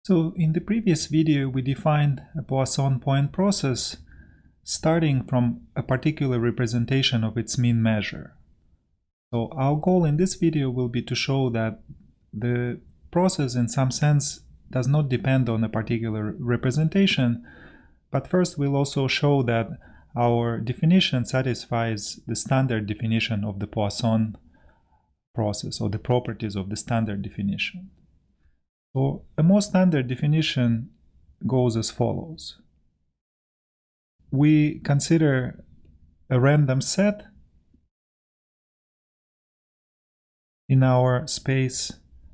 So in the previous video we defined a Poisson point process starting from a particular representation of its mean measure. So our goal in this video will be to show that the process in some sense does not depend on a particular representation, but first we'll also show that our definition satisfies the standard definition of the Poisson process, or the properties of the standard definition. So a more standard definition goes as follows. We consider a random set in our space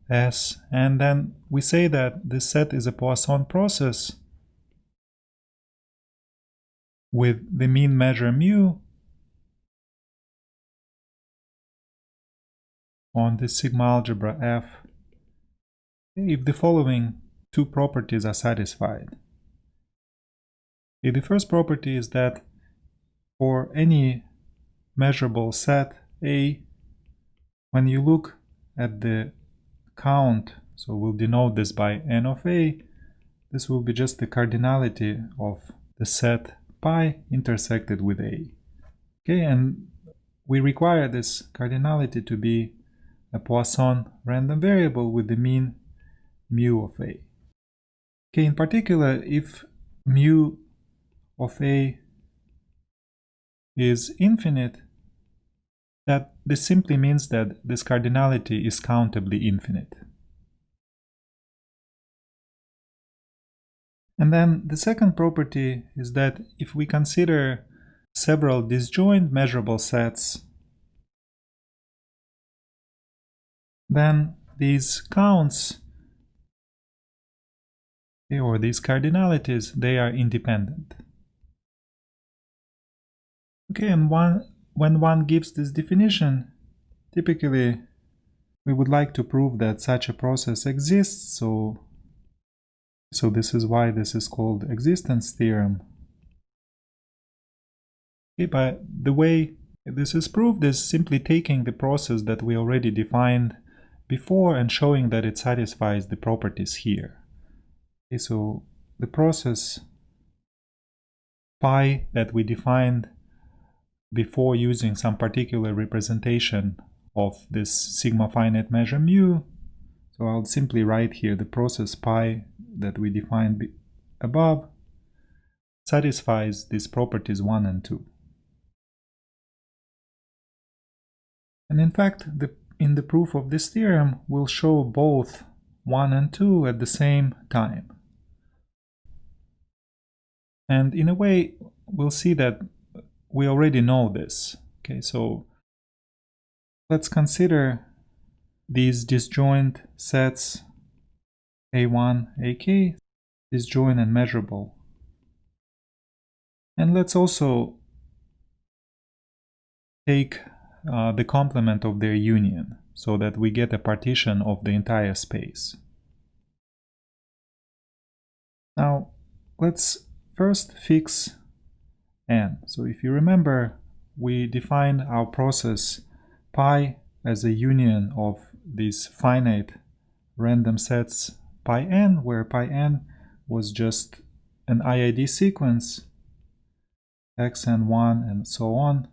S, and then we say that this set is a Poisson process with the mean measure mu on the sigma algebra F if the following two properties are satisfied. The first property is that for any measurable set A, when you look at the count, so we'll denote this by n of A, this will be just the cardinality of the set pi intersected with A. Okay, and we require this cardinality to be a Poisson random variable with the mean mu of A. Okay, in particular, if mu of A is infinite, that this simply means that this cardinality is countably infinite. And then the second property is that if we consider several disjoint measurable sets, then these counts, or these cardinalities, they are independent. Okay, and when one gives this definition, typically we would like to prove that such a process exists, so this is why this is called Existence Theorem. Okay, but the way this is proved is simply taking the process that we already defined before and showing that it satisfies the properties here. Okay, so the process pi that we defined before using some particular representation of this sigma finite measure mu, so I'll simply write here the process pi that we defined above satisfies these properties 1 and 2. And in fact, in the proof of this theorem, we'll show both 1 and 2 at the same time. And in a way, we'll see that we already know this. Okay, so let's consider these disjoint sets A1, AK, disjoint and measurable. And let's also take the complement of their union so that we get a partition of the entire space. Now, let's first fix n. So if you remember, we defined our process pi as a union of these finite random sets pi n, where pi n was just an IID sequence, xn1 and so on,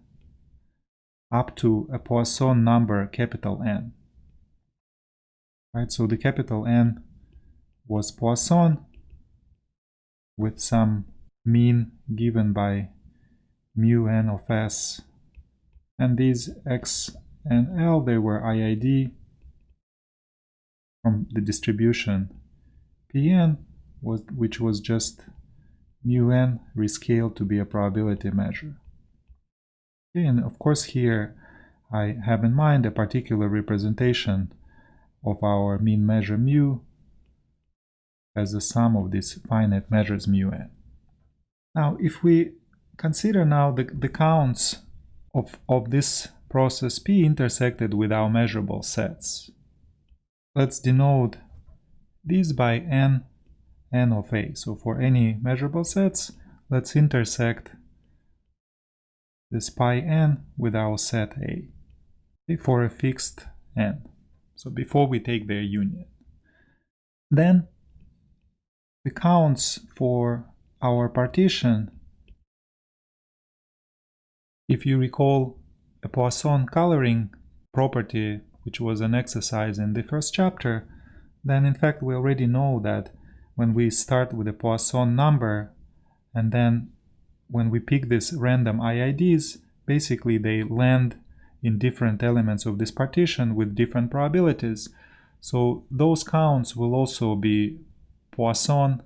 up to a Poisson number capital N. Right, so the capital N was Poisson with some mean given by mu n of s, and these x and l, they were IID from the distribution Pn, which was just mu n rescaled to be a probability measure. Okay, and of course here I have in mind a particular representation of our mean measure mu as the sum of these finite measures mu n. Now, if we consider now the counts of this process P intersected with our measurable sets, let's denote these by n of A. So for any measurable sets, let's intersect this pi n with our set A, okay, for a fixed n, so before we take their union. Then the counts for our partition, if you recall a Poisson coloring property, which was an exercise in the first chapter, then in fact we already know that when we start with a Poisson number and then when we pick these random IIDs, basically they land in different elements of this partition with different probabilities. So those counts will also be Poisson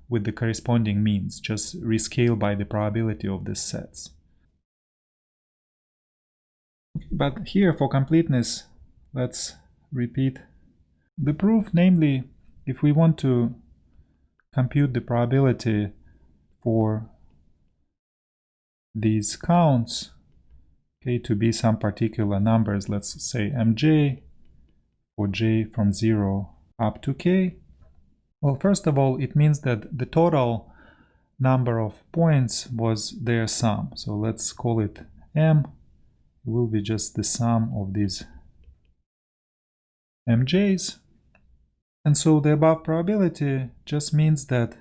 with the corresponding means, just rescale by the probability of these sets. But here, for completeness, let's repeat the proof, namely, if we want to compute the probability for these counts, okay, to be some particular numbers, let's say mj, for j from 0 up to k. Well, first of all, it means that the total number of points was their sum. So let's call it m. It will be just the sum of these mj's. And so the above probability just means that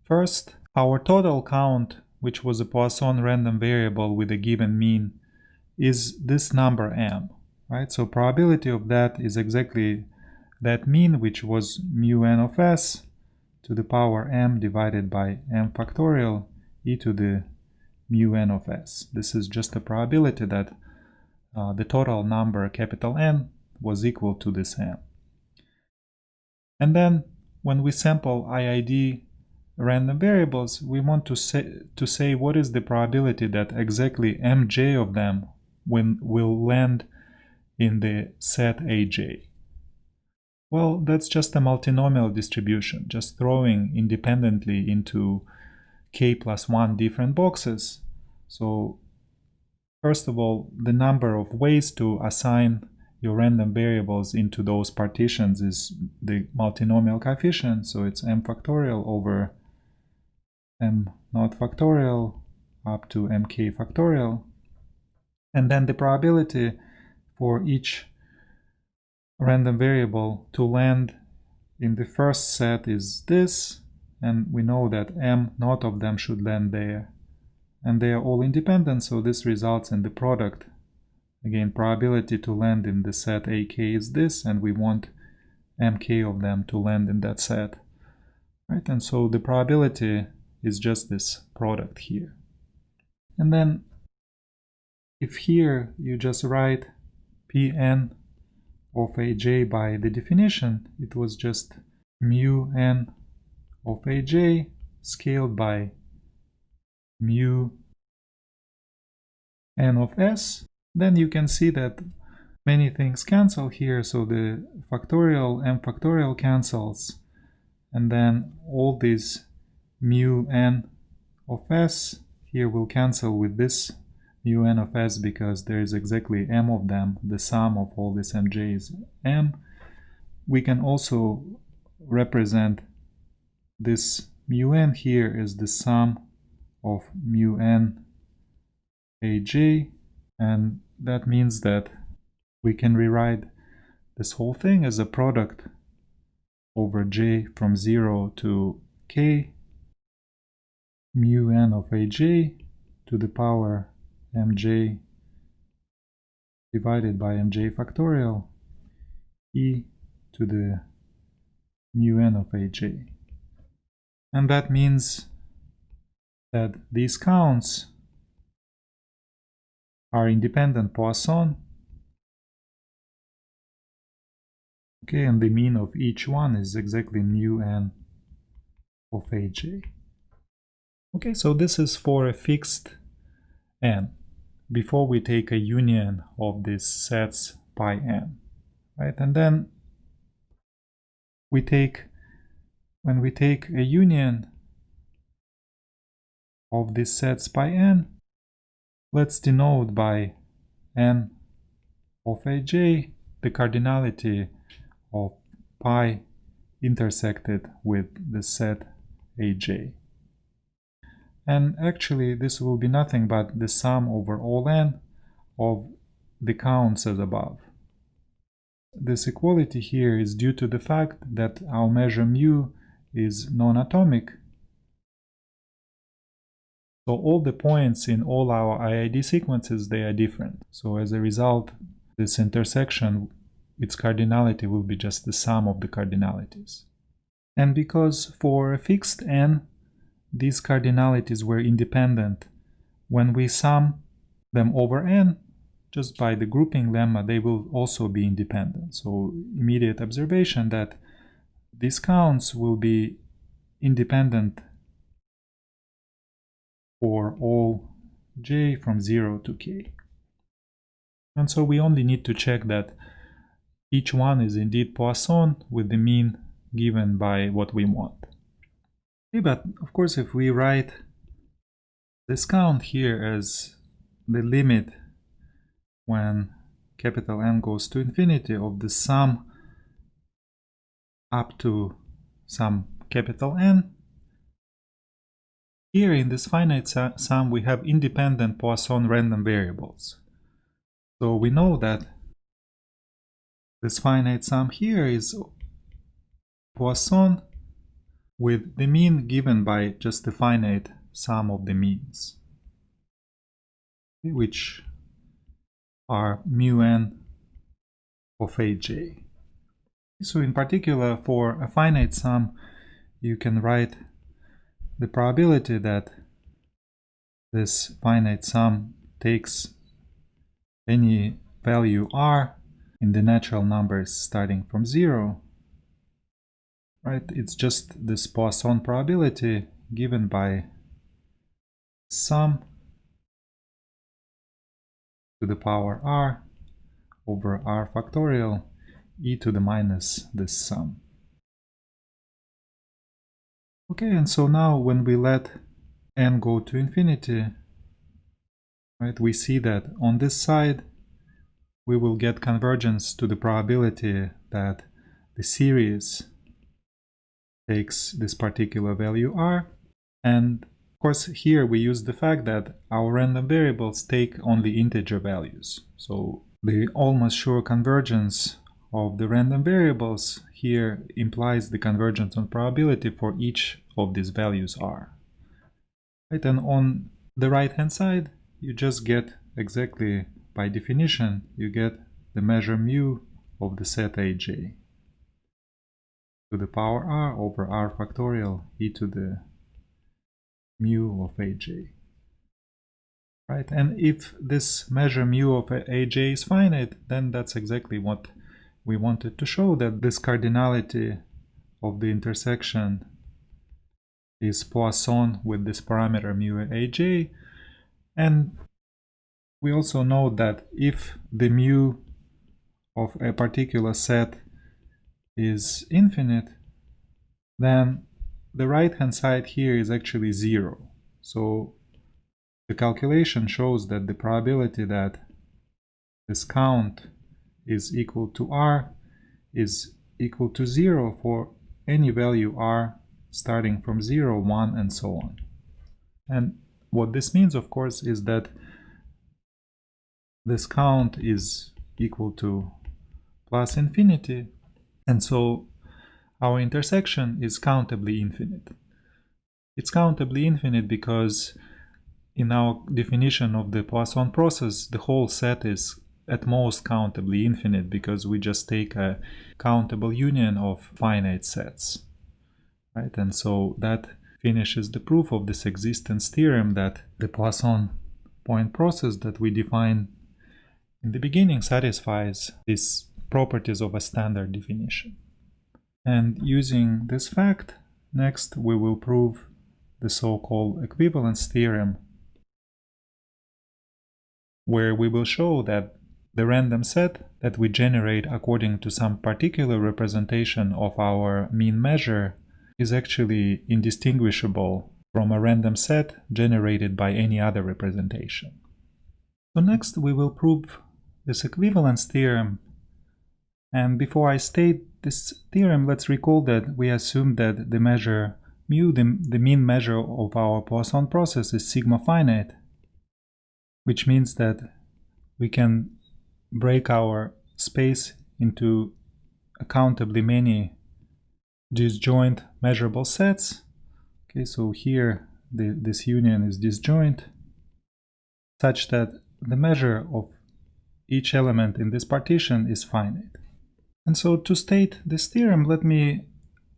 first, our total count, which was a Poisson random variable with a given mean, is this number m, right? So probability of that is exactly that mean, which was mu n of s to the power m divided by m factorial e to the mu n of s. This is just a probability that the total number capital N was equal to this m. And then when we sample IID random variables, we want to say what is the probability that exactly mj of them will land in the set aj. Well, that's just a multinomial distribution, just throwing independently into k plus 1 different boxes. So first of all, the number of ways to assign your random variables into those partitions is the multinomial coefficient. So it's m factorial over m naught factorial up to mk factorial. And then the probability for each random variable to land in the first set is this. And we know that m naught of them should land there. And they are all independent, so this results in the product. Again, probability to land in the set AK is this, and we want mk of them to land in that set. Right? And so the probability is just this product here. And then if here you just write Pn of aj by the definition, it was just mu n of aj scaled by mu n of s, then you can see that many things cancel here. So the factorial m factorial cancels, and then all these mu n of s here will cancel with this mu n of s because there is exactly m of them. The sum of all these mj is m. We can also represent this mu n here as the sum of mu n aj, and that means that we can rewrite this whole thing as a product over j from 0 to k mu n of aj to the power mj divided by mj factorial e to the mu n of aj. And that means that these counts are independent Poisson. Okay, and the mean of each one is exactly mu n of aj. Okay, so this is for a fixed n, before we take a union of these sets pi n, right? And then when we take a union of these sets pi n, let's denote by n of aj the cardinality of pi intersected with the set aj. And actually this will be nothing but the sum over all n of the counts as above. This equality here is due to the fact that our measure mu is non-atomic. So all the points in all our IID sequences, they are different. So as a result, this intersection, its cardinality will be just the sum of the cardinalities. And because for a fixed n, these cardinalities were independent, when we sum them over n, just by the grouping lemma, they will also be independent. So immediate observation that these counts will be independent for all j from 0 to k. And so we only need to check that each one is indeed Poisson with the mean given by what we want. Okay, but of course, if we write this count here as the limit when capital N goes to infinity of the sum up to some capital N, here in this finite sum we have independent Poisson random variables. So we know that this finite sum here is Poisson with the mean given by just the finite sum of the means, which are mu n of aj. So in particular, for a finite sum, you can write the probability that this finite sum takes any value r in the natural numbers starting from 0. Right? It's just this Poisson probability given by sum to the power r over r factorial e to the minus this sum. Okay, and so now when we let n go to infinity, right, we see that on this side we will get convergence to the probability that the series takes this particular value r. And of course here we use the fact that our random variables take only integer values. So the almost sure convergence of the random variables here implies the convergence on probability for each of these values r. Right, and on the right hand side you just get exactly by definition, you get the measure mu of the set aj to the power r over r factorial e to the mu of aj. Right, and if this measure mu of aj is finite, then that's exactly what we wanted to show, that this cardinality of the intersection is Poisson with this parameter mu aj. And we also know that if the mu of a particular set is infinite, then the right hand side here is actually 0. So the calculation shows that the probability that this count is equal to r is equal to 0 for any value r starting from 0, 1, and so on. And what this means, of course, is that this count is equal to plus infinity, and so our intersection is countably infinite. It's countably infinite because in our definition of the Poisson process, the whole set is at most countably infinite because we just take a countable union of finite sets. Right? And so that finishes the proof of this existence theorem that the Poisson point process that we defined in the beginning satisfies these properties of a standard definition. And using this fact, next we will prove the so-called equivalence theorem, where we will show that the random set that we generate according to some particular representation of our mean measure is actually indistinguishable from a random set generated by any other representation. So next we will prove this equivalence theorem. And before I state this theorem, let's recall that we assumed that the measure mu, the mean measure of our Poisson process, is sigma finite, which means that we can break our space into accountably many disjoint measurable sets. Okay, so here this union is disjoint, such that the measure of each element in this partition is finite. And so to state this theorem, let me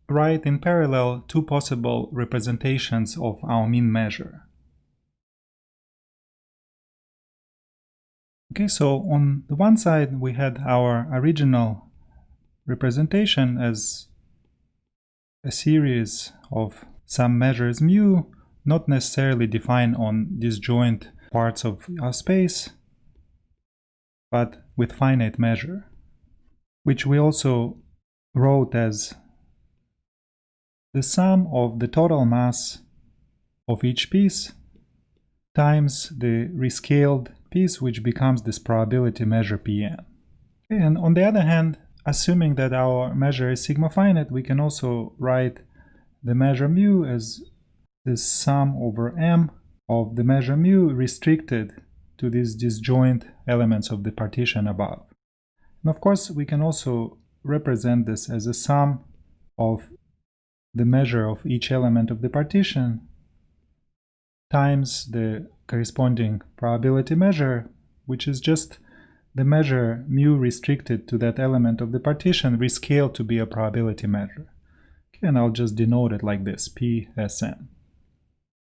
write in parallel two possible representations of our mean measure. Okay, so on the one side we had our original representation as a series of some measures mu, not necessarily defined on disjoint parts of our space, but with finite measure, which we also wrote as the sum of the total mass of each piece times the rescaled piece, which becomes this probability measure Pn. And on the other hand, assuming that our measure is sigma finite, we can also write the measure mu as this sum over m of the measure mu restricted to these disjoint elements of the partition above. And of course, we can also represent this as a sum of the measure of each element of the partition times the corresponding probability measure, which is just the measure mu restricted to that element of the partition rescaled to be a probability measure. Okay, and I'll just denote it like this, Psm.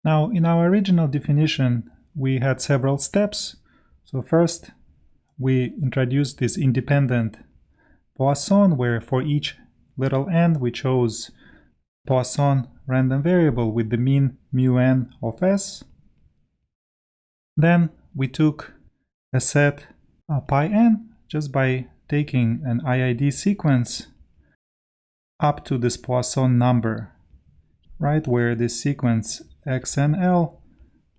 Now, in our original definition, we had several steps. So first, we introduced this independent Poisson, where for each little n, we chose Poisson random variable with the mean mu(n) of S. Then we took a set pi n just by taking an IID sequence up to this Poisson number, right, where this sequence xnl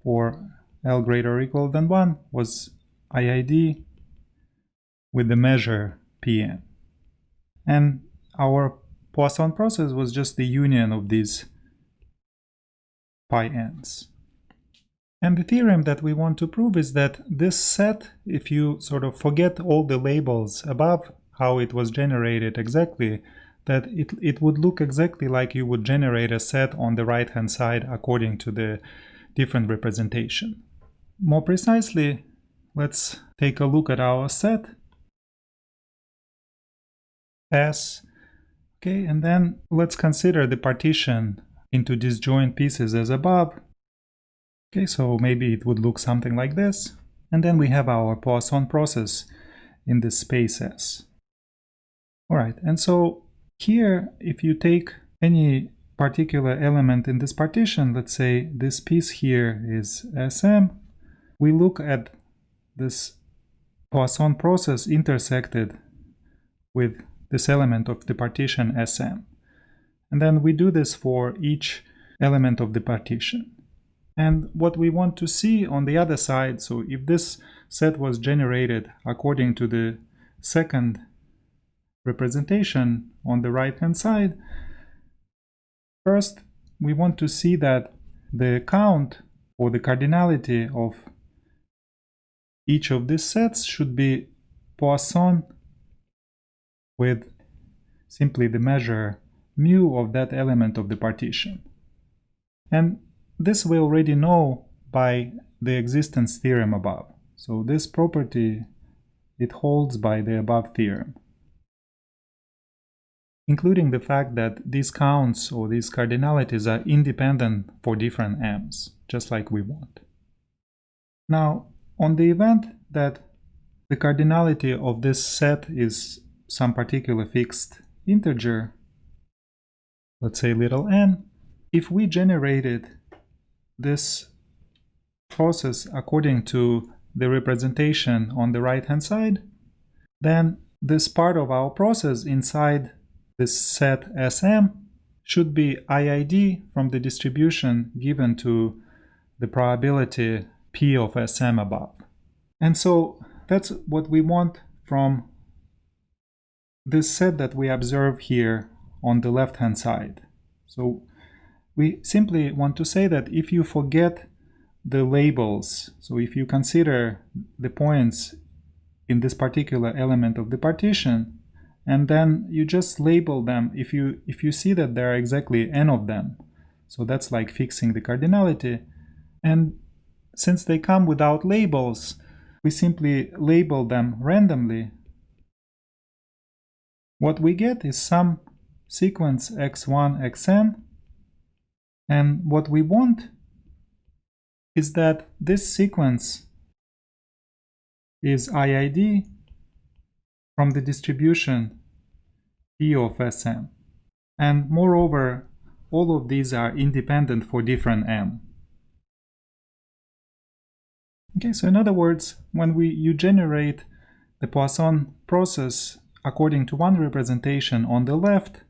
for l greater or equal than 1 was IID with the measure Pn. And our Poisson process was just the union of these pi n's. And the theorem that we want to prove is that this set, if you sort of forget all the labels above, how it was generated exactly, that it would look exactly like you would generate a set on the right hand side according to the different representation. More precisely, let's take a look at our set S. Okay, and then let's consider the partition into disjoint pieces as above. Okay, so maybe it would look something like this. And then we have our Poisson process in this space S. All right, and so here, if you take any particular element in this partition, let's say this piece here is Sm, we look at this Poisson process intersected with this element of the partition Sm. And then we do this for each element of the partition. And what we want to see on the other side, so if this set was generated according to the second representation on the right hand side, first we want to see that the count or the cardinality of each of these sets should be Poisson with simply the measure mu of that element of the partition. And this we already know by the existence theorem above. So this property, it holds by the above theorem, including the fact that these counts or these cardinalities are independent for different m's, just like we want. Now, on the event that the cardinality of this set is some particular fixed integer, let's say little n, if we generated this process according to the representation on the right hand side, then this part of our process inside this set Sm should be IID from the distribution given to the probability P of Sm above. And so that's what we want from this set that we observe here on the left hand side. So we simply want to say that if you forget the labels, so if you consider the points in this particular element of the partition and then you just label them if you see that there are exactly n of them. So that's like fixing the cardinality. And since they come without labels, we simply label them randomly. What we get is some sequence x1, xn, and what we want is that this sequence is IID from the distribution P of Sm. And moreover, all of these are independent for different m. Okay, so in other words, when you generate the Poisson process according to one representation on the left,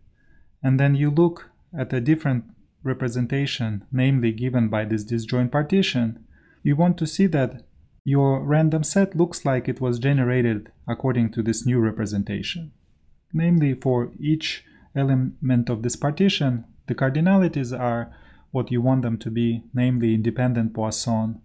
and then you look at a different representation, namely given by this disjoint partition, you want to see that your random set looks like it was generated according to this new representation. Namely, for each element of this partition, the cardinalities are what you want them to be, namely independent Poisson.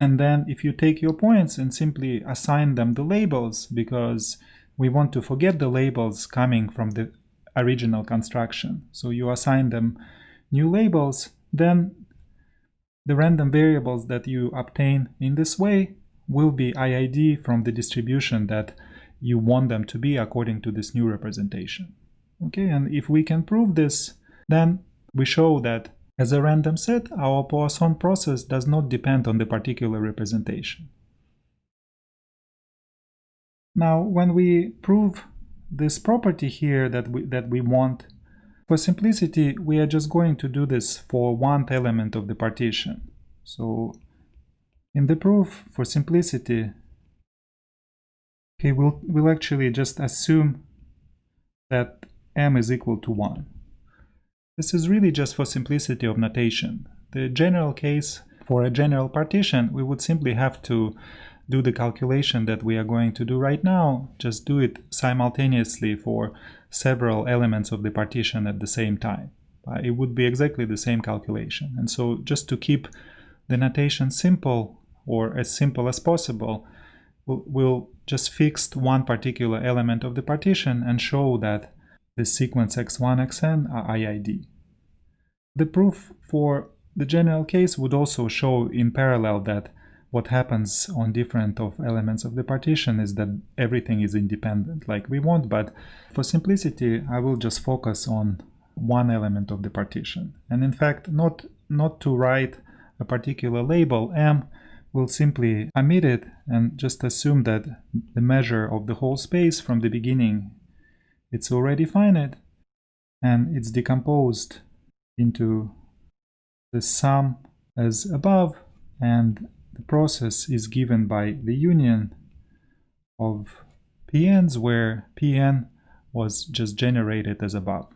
And then if you take your points and simply assign them the labels, because we want to forget the labels coming from the original construction. So you assign them new labels, then the random variables that you obtain in this way will be IID from the distribution that you want them to be according to this new representation. Okay, and if we can prove this, then we show that as a random set, our Poisson process does not depend on the particular representation. Now, when we prove this property here that we want, for simplicity, we are just going to do this for one element of the partition. So in the proof, for simplicity, okay, we'll actually just assume that m is equal to 1. This is really just for simplicity of notation. The general case, for a general partition, we would simply have to do the calculation that we are going to do right now, just do it simultaneously for several elements of the partition at the same time. It would be exactly the same calculation. And so just to keep the notation simple, or as simple as possible, we'll just fix one particular element of the partition and show that the sequence x1, xn are IID. The proof for the general case would also show in parallel that what happens on different of elements of the partition is that everything is independent like we want, but for simplicity I will just focus on one element of the partition. And in fact, not to write a particular label m, we'll simply omit it and just assume that the measure of the whole space from the beginning, it's already finite and it's decomposed into the sum as above, and the process is given by the union of Pn's, where Pn was just generated as above.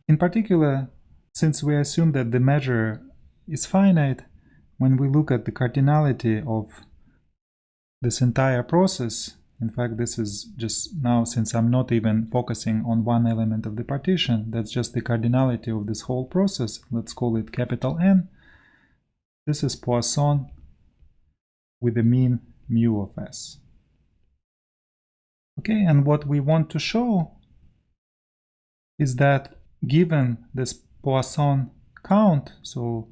In particular, since we assume that the measure is finite, when we look at the cardinality of this entire process, in fact, this is just now, since I'm not even focusing on one element of the partition, that's just the cardinality of this whole process. Let's call it capital N. This is Poisson with the mean mu of S. Okay, and what we want to show is that given this Poisson count, so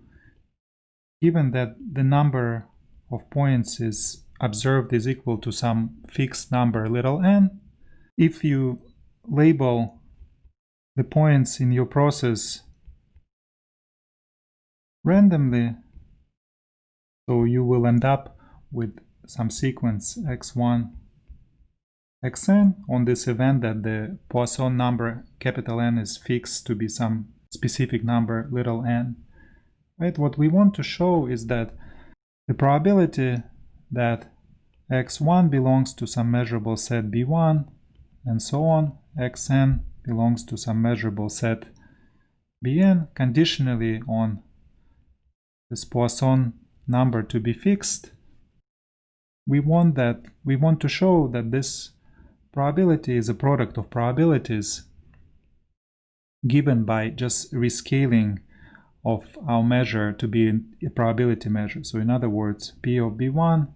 given that the number of points is observed is equal to some fixed number little n, if you label the points in your process randomly, so you will end up with some sequence x1, xn on this event that the Poisson number capital N is fixed to be some specific number little n. Right? What we want to show is that the probability that x1 belongs to some measurable set b1 and so on, xn belongs to some measurable set bn conditionally on this Poisson number to be fixed. We want to show that this probability is a product of probabilities given by just rescaling of our measure to be a probability measure. So in other words, P of B1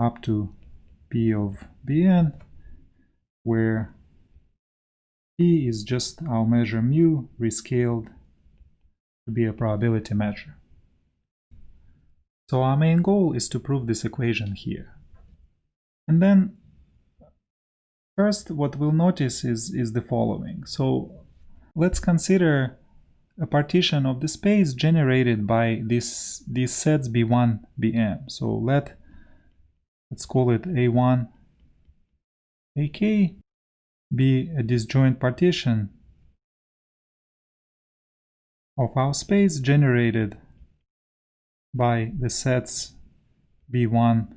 up to P of Bn, where P is just our measure mu rescaled to be a probability measure. So our main goal is to prove this equation here. And then first what we'll notice is the following. So let's consider a partition of the space generated by these sets B1, Bm. So let's call it A1, AK, be a disjoint partition of our space generated by the sets B1,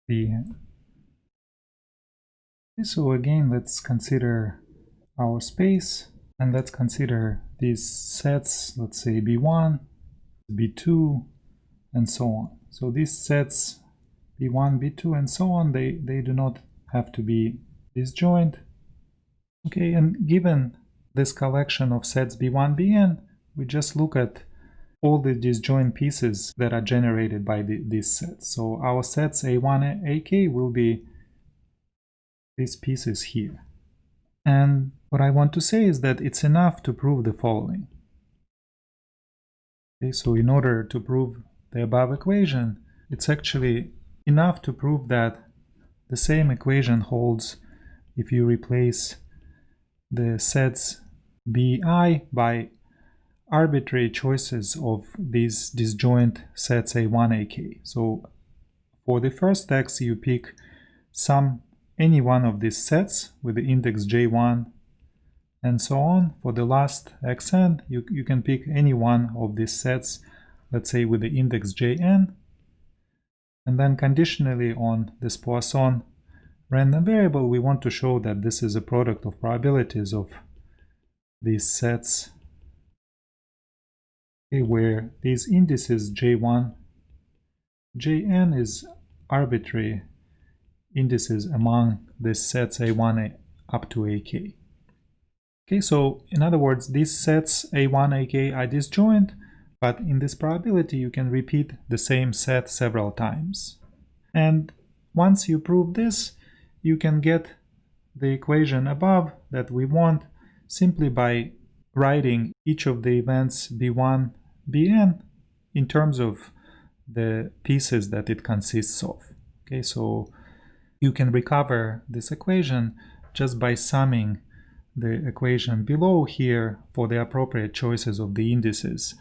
Bn. So again, let's consider our space, and let's consider these sets, let's say B1, B2, and so on. So these sets B1, B2, and so on, they do not have to be disjoint. Okay, and given this collection of sets B1, Bn, we just look at all the disjoint pieces that are generated by these sets. So our sets A1, AK will be these pieces here. And what I want to say is that it's enough to prove the following. Okay, so in order to prove the above equation, it's actually enough to prove that the same equation holds if you replace the sets Bi by arbitrary choices of these disjoint sets A1, AK. So for the first x, you pick any one of these sets with the index J1 and so on. For the last xn, you can pick any one of these sets, let's say with the index Jn, and then conditionally on this Poisson random variable, we want to show that this is a product of probabilities of these sets, okay, where these indices J1, Jn is arbitrary indices among these sets A1 up to AK. Okay, so in other words, these sets A1, AK are disjoint, but in this probability you can repeat the same set several times. And once you prove this, you can get the equation above that we want simply by writing each of the events B1, Bn in terms of the pieces that it consists of. Okay, so you can recover this equation just by summing the equation below here for the appropriate choices of the indices,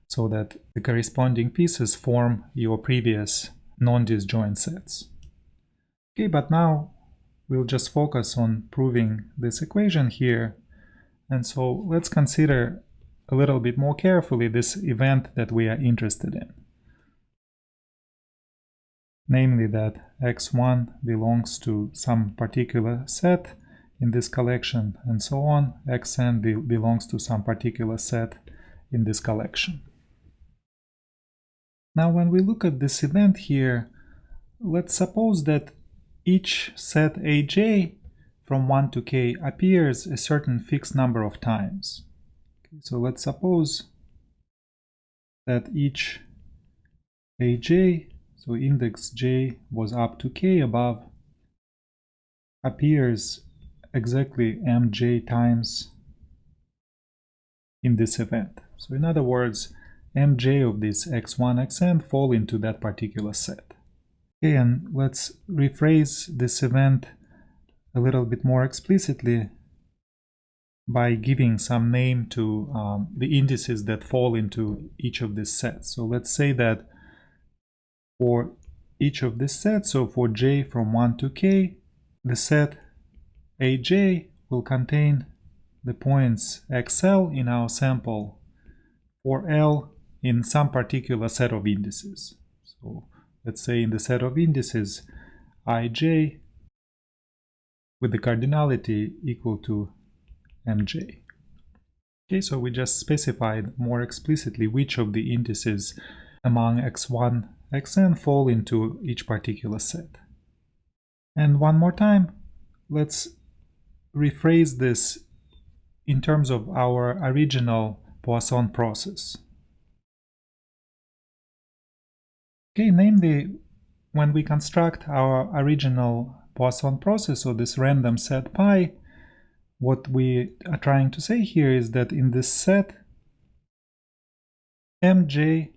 so that the corresponding pieces form your previous non-disjoint sets. Okay, but now we'll just focus on proving this equation here. And so let's consider a little bit more carefully this event that we are interested in. Namely that x1 belongs to some particular set in this collection, and so on. Xn belongs to some particular set in this collection. Now when we look at this event here, let's suppose that each set Aj from 1 to k appears a certain fixed number of times. Okay, so let's suppose that each Aj, so index j was up to k above, appears exactly mj times in this event. So in other words, mj of this x1, xn fall into that particular set. Okay, and let's rephrase this event a little bit more explicitly by giving some name to the indices that fall into each of these sets. So let's say that for each of these sets, so for j from 1 to k, the set Aj will contain the points xl in our sample for L in some particular set of indices. So let's say in the set of indices Ij with the cardinality equal to mj. Okay, so we just specified more explicitly which of the indices among x1, xn fall into each particular set. And one more time, let's rephrase this in terms of our original Poisson process. Okay, namely, when we construct our original Poisson process, or this random set pi, what we are trying to say here is that in this set, mj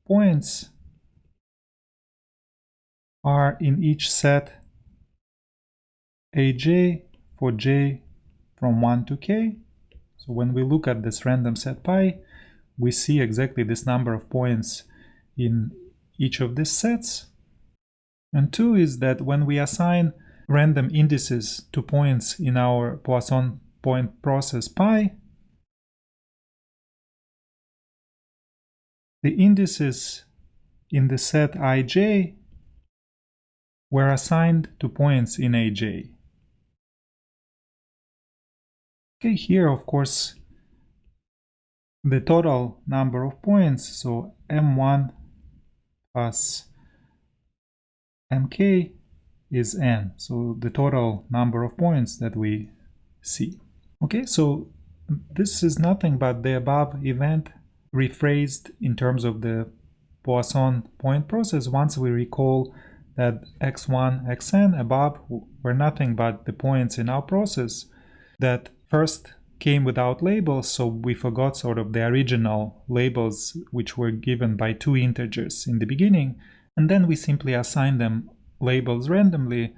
points are in each set aj for j from 1 to k. So when we look at this random set pi, we see exactly this number of points in each of these sets. And 2 is that when we assign random indices to points in our Poisson point process pi, the indices in the set ij were assigned to points in aj. Okay, here of course the total number of points, so m1 plus mk is n, so the total number of points that we see. Okay, so this is nothing but the above event rephrased in terms of the Poisson point process once we recall that x1, xn above were nothing but the points in our process that first came without labels, so we forgot sort of the original labels which were given by 2 integers in the beginning, and then we simply assign them labels randomly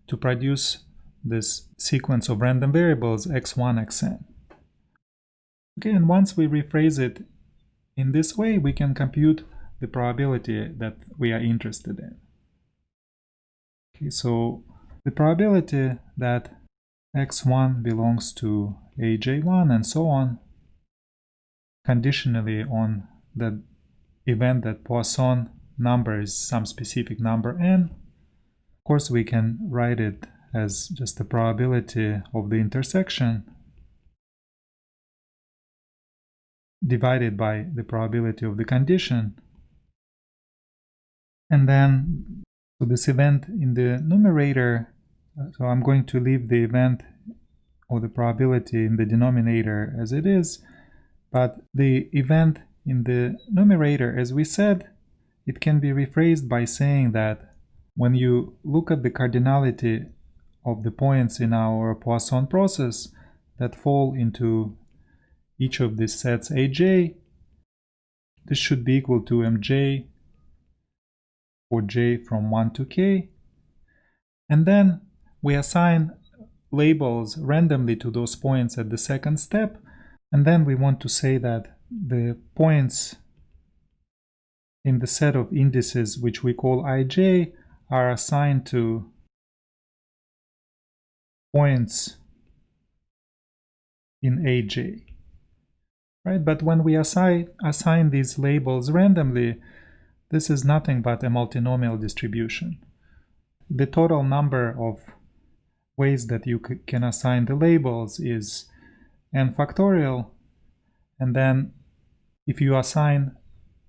to produce this sequence of random variables x1, xn. Okay, and once we rephrase it in this way, we can compute the probability that we are interested in. Okay, so the probability that x1 belongs to aj1 and so on, conditionally on the event that Poisson number is some specific number n. Of course, we can write it as just the probability of the intersection divided by the probability of the condition. And then, so this event in the numerator, so I'm going to leave the event or the probability in the denominator as it is, but the event in the numerator, as we said, it can be rephrased by saying that when you look at the cardinality of the points in our Poisson process that fall into each of these sets aj, this should be equal to mj for j from 1 to k. And then we assign labels randomly to those points at the second step. And then we want to say that the points in the set of indices which we call ij are assigned to points in aj. Right? But when we assign these labels randomly, this is nothing but a multinomial distribution. The total number of ways that you can assign the labels is n factorial, and then if you assign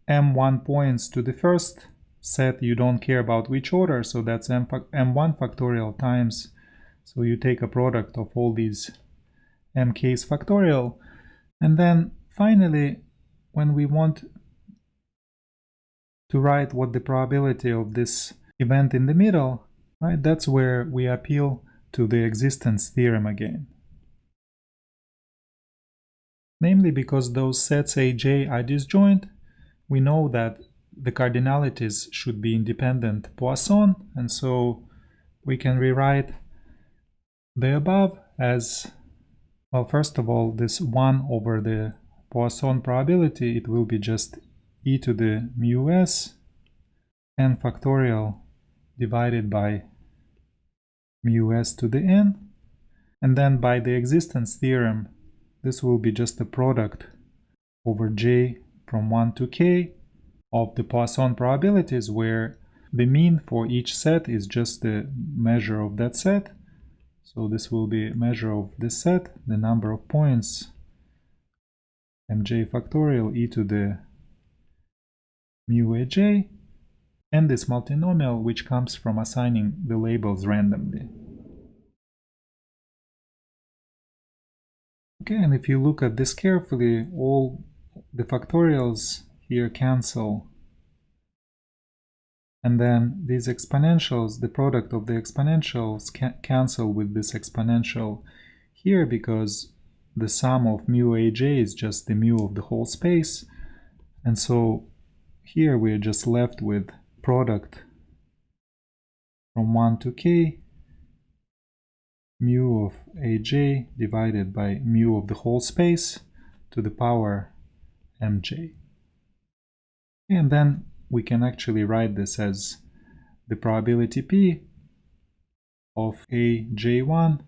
m1 points to the first set, you don't care about which order, so that's m1 factorial times, so you take a product of all these mk's factorial. And then finally, when we want to write what the probability of this event in the middle, right, that's where we appeal to the existence theorem again. Namely, because those sets aj are disjoint, we know that the cardinalities should be independent Poisson, and so we can rewrite the above as, well, first of all, this 1 over the Poisson probability, it will be just e to the mu s n factorial divided by mu s to the n, and then by the existence theorem, this will be just a product over j from 1 to k of the Poisson probabilities, where the mean for each set is just the measure of that set. So this will be a measure of this set, the number of points, mj factorial e to the mu aj, and this multinomial which comes from assigning the labels randomly. Okay, and if you look at this carefully, all the factorials here cancel, and then these exponentials, the product of the exponentials cancel with this exponential here because the sum of mu aj is just the mu of the whole space, and so here we're just left with product from 1 to k mu of aj divided by mu of the whole space to the power mj. And then we can actually write this as the probability p of aj1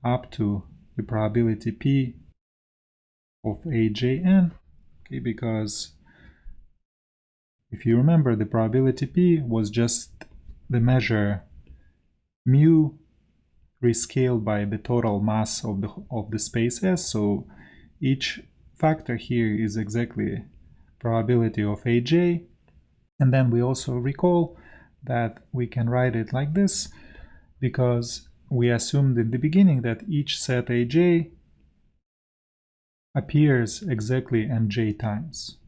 up to the probability p of ajn, okay, because if you remember, the probability p was just the measure mu rescaled by the total mass of the space S, so each factor here is exactly probability of aj. And then we also recall that we can write it like this because we assumed in the beginning that each set aj appears exactly mj times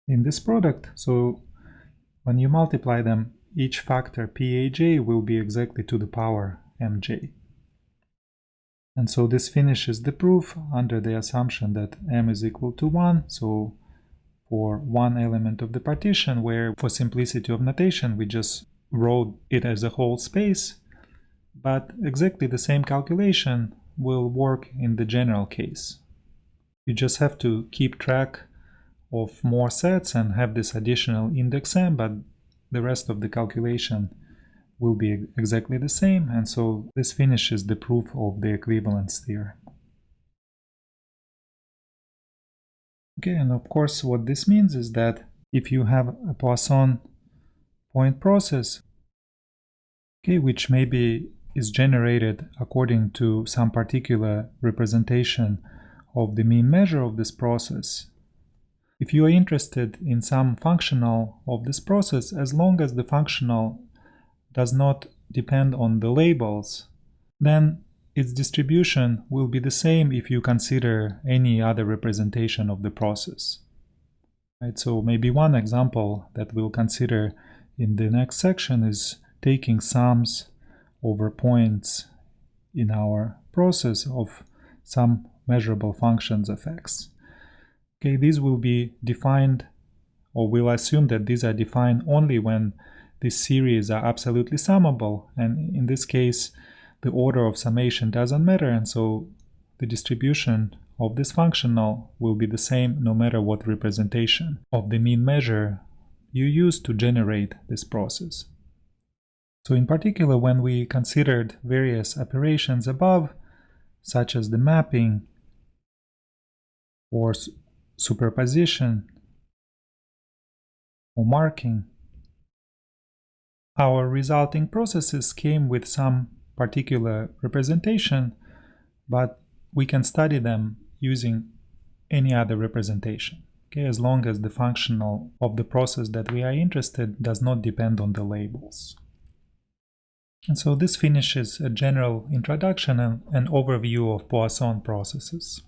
in this product. So when you multiply them, each factor paj will be exactly to the power mj. And so this finishes the proof under the assumption that m is equal to 1. So for one element of the partition, where for simplicity of notation we just wrote it as a whole space, but exactly the same calculation will work in the general case. You just have to keep track of more sets and have this additional index m, but the rest of the calculation will be exactly the same, and so this finishes the proof of the equivalence theorem. Okay, and of course what this means is that if you have a Poisson point process, okay, which maybe is generated according to some particular representation of the mean measure of this process, if you are interested in some functional of this process, as long as the functional does not depend on the labels, then its distribution will be the same if you consider any other representation of the process. Right? So maybe one example that we'll consider in the next section is taking sums over points in our process of some measurable functions of x. Okay, these will be defined, or we'll assume that these are defined only when these series are absolutely summable, and in this case the order of summation doesn't matter, and so the distribution of this functional will be the same no matter what representation of the mean measure you use to generate this process. So in particular, when we considered various operations above, such as the mapping or superposition or marking, our resulting processes came with some particular representation, but we can study them using any other representation, okay, as long as the functional of the process that we are interested does not depend on the labels. And so this finishes a general introduction and an overview of Poisson processes.